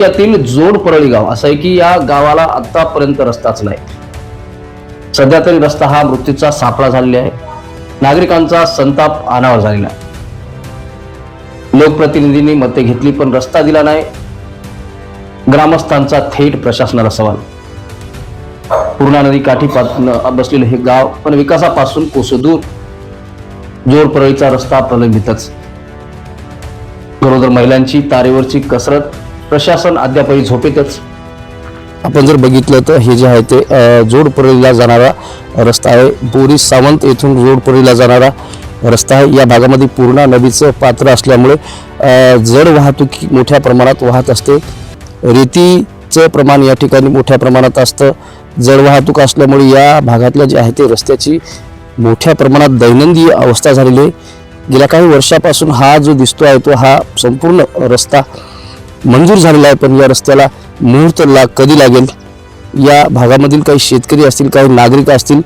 यातील जोड परळी गाव असं आहे की या गावाला आतापर्यंत रस्ताच नाही। सध्या तरी रस्ता हा मृत्यूचा सापळा झालेला आहे। नागरिकांचा संताप अनावर झालेला आहे। लोकप्रतिनिधींनी मते घेतली पण रस्ता दिला नाही। ग्रामस्थांचा थेट प्रशासनाला सवाल। पूर्णा नदी काठी बसलेले हे गाव पण विकासापासून कोस दूर। जोड परळीचा रस्ता प्रलंबितच। गरोदर महिलांची तारेवरची कसरत, प्रशासन अद्यापही झोपेतच। आपण जर बघितलं तर हे जे आहे ते जोड परळीला जाणारा रस्ता आहे। बोरी सावंत येथून जोड परळीला जाणारा रस्ता आहे। या भागामध्ये पूर्णा नदीचं पात्र असल्यामुळे जड वाहतूक मोठ्या प्रमाणात वाहत असते। रेतीचं प्रमाण या ठिकाणी मोठ्या प्रमाणात असतं। जड वाहतूक असल्यामुळे या भागातल्या जे आहे ते रस्त्याची मोठ्या प्रमाणात दैनंदिन अवस्था झालेली आहे। गेल्या काही वर्षापासून हा जो दिसतो आहे तो हा संपूर्ण रस्ता मंजूर झालेला आहे, पण या रस्त्याला मुहूर्त कधी लागेल। या भागामधील काही शेतकरी असतील, काही नागरिक असतील,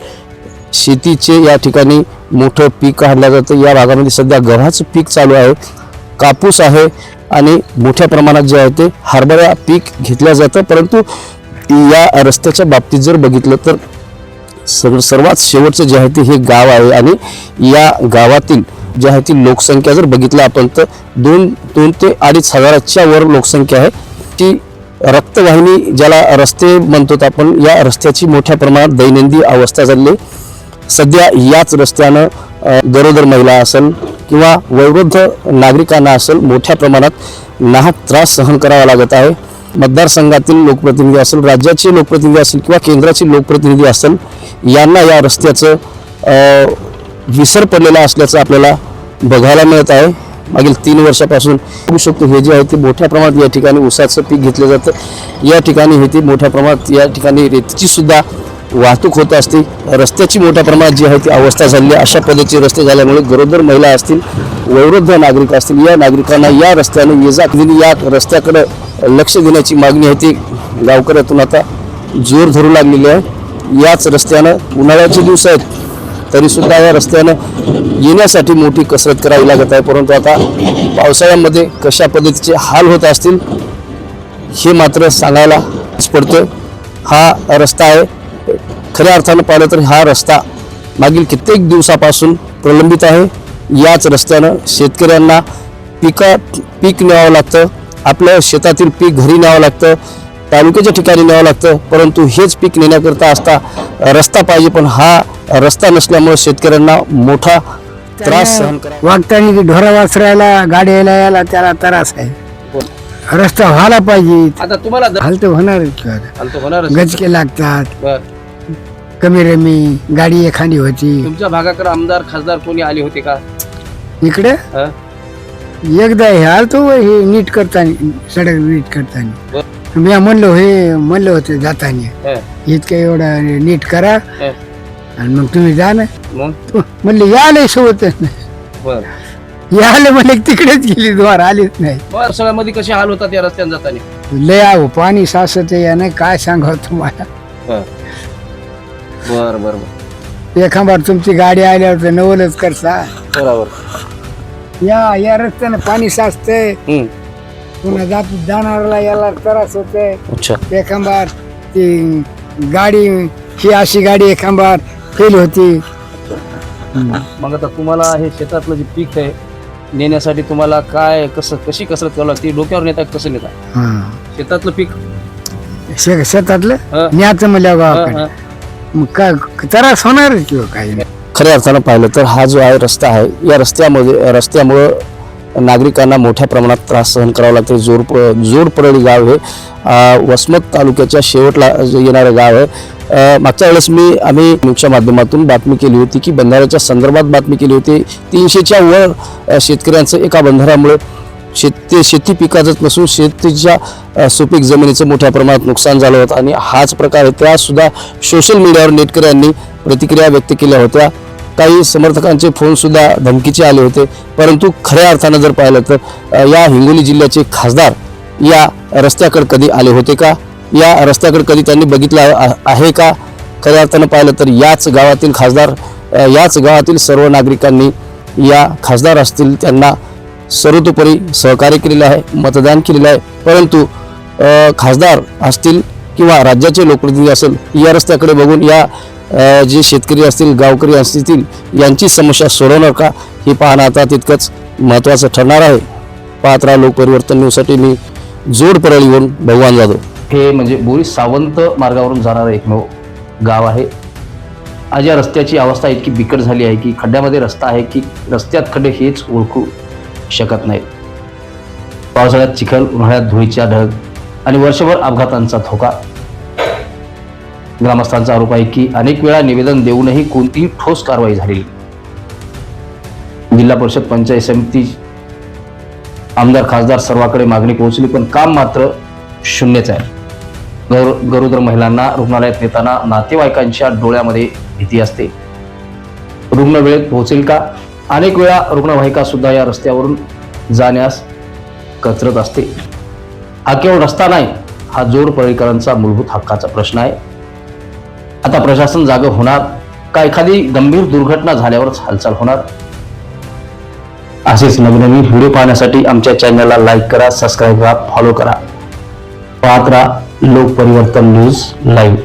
शेतीचे या ठिकाणी मोठं पीक काढलं जातं। या भागामध्ये सध्या गव्हाचं पीक चालू आहे, कापूस आहे आणि मोठ्या प्रमाणात जे आहे ते हरभरा पीक घेतलं जातं। परंतु या रस्त्याच्या बाबतीत जर बघितलं तर सर्वात शेवटचं जे आहे ते हे गाव आहे आणि या गावातील जे आहे ती लोकसंख्या जर बघितलं आपण तर 2 ते 2.5 हजाराच्या वर लोकसंख्या आहे। ती रक्तवाहिनी ज्याला रस्ते म्हणतो आपण, या रस्त्याची मोठ्या प्रमाणात दैनंदिन अवस्था झाली। सध्या याच रस्त्यानं गरोदर महिला असेल किंवा वयोवृद्ध नागरिकांना असेल मोठ्या प्रमाणात नाहक त्रास सहन करावा लागत आहे। मतदारसंघातील लोकप्रतिनिधी असेल, राज्याचे लोकप्रतिनिधी असेल किंवा केंद्राचे लोकप्रतिनिधी असेल, यांना या रस्त्याचं विसर पडलेला असल्याचं आपल्याला बघायला मिळत आहे। मागील 3 वर्षापासून बघू शकतो हे जे आहे ते मोठ्या प्रमाणात या ठिकाणी ऊसाचं पीक घेतलं जातं। या ठिकाणी हे ते मोठ्या प्रमाणात या ठिकाणी रेतीची सुद्धा वाहतूक होत असते। रस्त्याची मोठ्या प्रमाणात जी आहे ती अवस्था झाली। अशा पद्धतीचे रस्ते झाल्यामुळे गरोदर महिला असतील, वयोवृद्ध नागरिक असतील, या नागरिकांना या रस्त्याने या रस्त्याकडे लक्ष देण्याची मागणी आहे ती गावकऱ्यातून आता जोर धरू लागलेली आहे। याच रस्त्यानं उन्हाळ्याचे दिवस आहेत तरी सुद्धा या रस्त्यानं येण्यासाठी मोठी कसरत करावी लागत आहे। परंतु आता पावसाळ्यामध्ये कशा पद्धतीचे हाल होत असतील हे मात्र सांगायला पडतं। हा रस्ता आहे, खऱ्या अर्थानं पाहिलं तर हा रस्ता मागील कित्येक दिवसापासून प्रलंबित आहे। याच रस्त्यानं शेतकऱ्यांना पीक न्यावं लागतं, आपल्या शेतातील पीक घरी न्यावं लागतं, तालुक्याच्या ठिकाणी न्यावं लागतं। परंतु हेच पीक नेण्याकरता रस्ता पाहिजे, पण हा रस्ता नसल्यामुळे शेतकऱ्यांना मोठा त्रास सहन करावा। वागताना ढोरा वासरायला गाड्याला यायला त्याला त्रास आहे। रस्ता व्हायला पाहिजे। आता तुम्हाला हाल तर होणार, गचके लागतात, कमी रमी गाडी एखादी होती। तुमच्या भागाकडे आमदार खासदार कोणी आले होते का इकडे एकदा हे आलतो हे नीट करताना, सडक नीट करताना मी म्हणलं होतं जाताना इतकं एवढं नीट करा आणि मग तुम्ही जा ना। म्हणले याले सोबतच नाही, याले म्हणले तिकडेच गेली, द्वार आलेच नाही। पावसाळ्यामध्ये कसे हाल होतात या रस्त्याने जाताना? लय आहो पाणी साचत याने काय सांगावं तुम्हाला। बर एखांबार तुमची गाडी आल्यावर तर नवलच करसा। बरोबर। या रस्त्यानं पाणी साचतंय, पुन्हा जाणाऱ्याला याला त्रास होतोय। एखांबार ती गाडी ही अशी गाडी एखांबार फेल होती। मग आता तुम्हाला हे शेतातलं जे पीक आहे नेण्यासाठी तुम्हाला कशी कसरत करावी लागते? डोक्यावर नेता कसं नेता शेतातलं पीक? शेतातलं न्यायचं म्हणल्या गावाकडे मग काय त्रास होणार किंवा काही नाही। खऱ्या अर्थानं पाहिलं तर हा जो आहे रस्ता आहे, या रस्त्यामुळं नागरिकांना मोठ्या प्रमाणात त्रास सहन करावा लागतो। जोड परळी गाव हे वसमत तालुक्याच्या शेवटला येणारं गाव आहे। मागच्या वेळेस आम्ही न्यूजच्या माध्यमातून बातमी केली होती की बंधाऱ्याच्या संदर्भात बातमी केली होती। 300च्या वर शेतकऱ्यांचं एका बंधाऱ्यामुळे शेती पिकाचंच नसून शेतीच्या सुपीक जमिनीचं मोठ्या प्रमाणात नुकसान झालं होतं आणि हाच प्रकार त्या सुद्धा सोशल मीडियावर नेटकऱ्यांनी प्रतिक्रिया व्यक्त केल्या होत्या। काही समर्थकांचे फोन सुद्धा धमकीचे आले होते। परंतु खऱ्या अर्थानं जर पाहिलं तर या हिंगोली जिल्ह्याचे खासदार या रस्त्याकडे कधी आले होते का? या रस्त्याकडे कधी त्यांनी बघितलं आहे का? खऱ्या अर्थानं पाहिलं तर याच गावातील सर्व नागरिकांनी या खासदार असतील त्यांना सर्वतोपरी सहकार्य केलेलं आहे, मतदान केलेलं आहे। परंतु खासदार असतील किंवा राज्याचे लोकप्रतिनिधी असेल या रस्त्याकडे बघून या जे शेतकरी असतील गावकरी असतील यांची समस्या सोडवणार का हे पाहणं आता तितकंच महत्त्वाचं ठरणार आहे. पाहत राहा लोकपरिवर्तन न्यूजसाठी मी जोड परळीवरून भगवान जाधव. हे म्हणजे बोरी सावंत मार्गावरून जाणारं एकमेव गाव आहे. आज या रस्त्याची अवस्था इतकी बिकट झाली आहे की खड्ड्यामध्ये रस्ता आहे की रस्त्यात खड्डे हेच ओळखू शकत नाहीत. पावसाळ्यात चिखल, उन्हाळ्यात धुळीच्या ढग आणि वर्षभर अपघातांचा धोका. ग्रामस्थांचा आरोप आहे की अनेक वेळा निवेदन देऊनही कोणतीही ठोस कारवाई झालेली. जिल्हा परिषद, पंचायत समिती, आमदार, खासदार सर्वांकडे मागणी पोहोचली पण काम मात्र शून्यच आहे. गरोदर महिलांना रुग्णालयात नेताना नातेवाईकांच्या डोळ्यामध्ये भीती असते. रुग्ण वेळेत पोहोचेल का? अनेक वेळा रुग्णवाहिका सुद्धा या रस्त्यावरून जाण्यास कचरत असते. हा केवळ रस्ता नाही, हा जोड परळीकरांचा मूलभूत हक्काचा प्रश्न आहे. आता प्रशासन जागं होणार का एखादी गंभीर दुर्घटना झाल्यावरच हालचाल होणार? असेच नवनवीन व्हिडिओ पाहण्यासाठी आमच्या चॅनलला लाईक करा, सबस्क्राईब करा, फॉलो करा. पाहत राहा लोकपरिवर्तन न्यूज लाईव्ह.